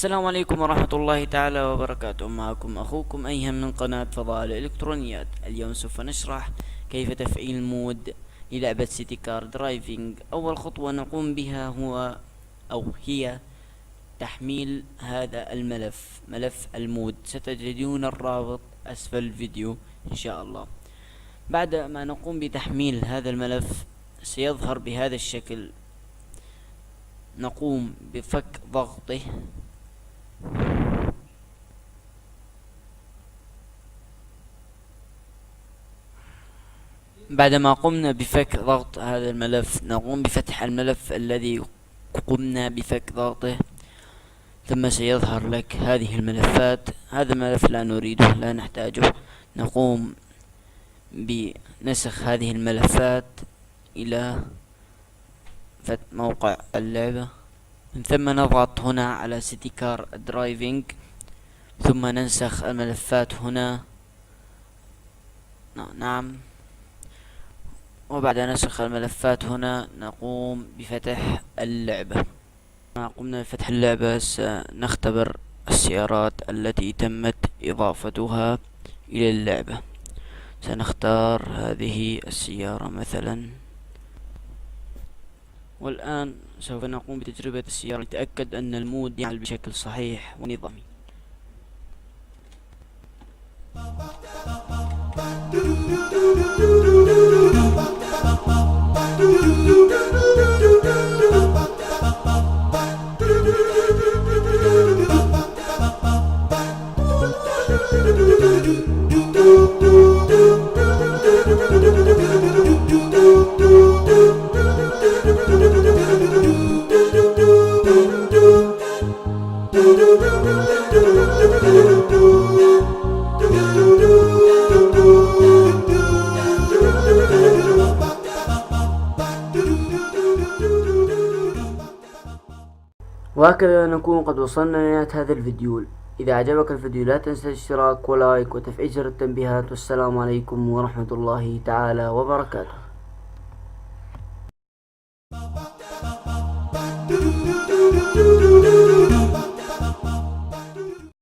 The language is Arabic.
السلام عليكم ورحمة الله تعالى وبركاته. معكم أخوكم أيهم من قناة فضاء الإلكترونيات. اليوم سوف نشرح كيف تفعيل مود للعبة سيتي كار درايفنج. أول خطوة نقوم بها هي تحميل هذا الملف، ملف المود. ستجدون الرابط أسفل الفيديو إن شاء الله. بعد ما نقوم بتحميل هذا الملف سيظهر بهذا الشكل. نقوم بفك ضغطه. بعدما قمنا بفك ضغط هذا الملف نقوم بفتح الملف الذي قمنا بفك ضغطه، ثم سيظهر لك هذه الملفات. هذا الملف لا نريده، لا نحتاجه. نقوم بنسخ هذه الملفات إلى موقع اللعبة، من ثم نضغط هنا على سيتي كار درايفنج، ثم ننسخ الملفات هنا. نعم، وبعد نسخ الملفات هنا نقوم بفتح اللعبة. قمنا بفتح اللعبة سنختبر السيارات التي تمت إضافتها إلى اللعبة. سنختار هذه السيارة مثلا، والآن سوف نقوم بتجربة السيارة لنتأكد أن المود يعمل بشكل صحيح ونظامي. وهكذا نكون قد وصلنا لنهاية هذا الفيديو. إذا أعجبك الفيديو لا تنسى الاشتراك ولايك وتفعيل زر التنبيهات. والسلام عليكم ورحمة الله تعالى وبركاته.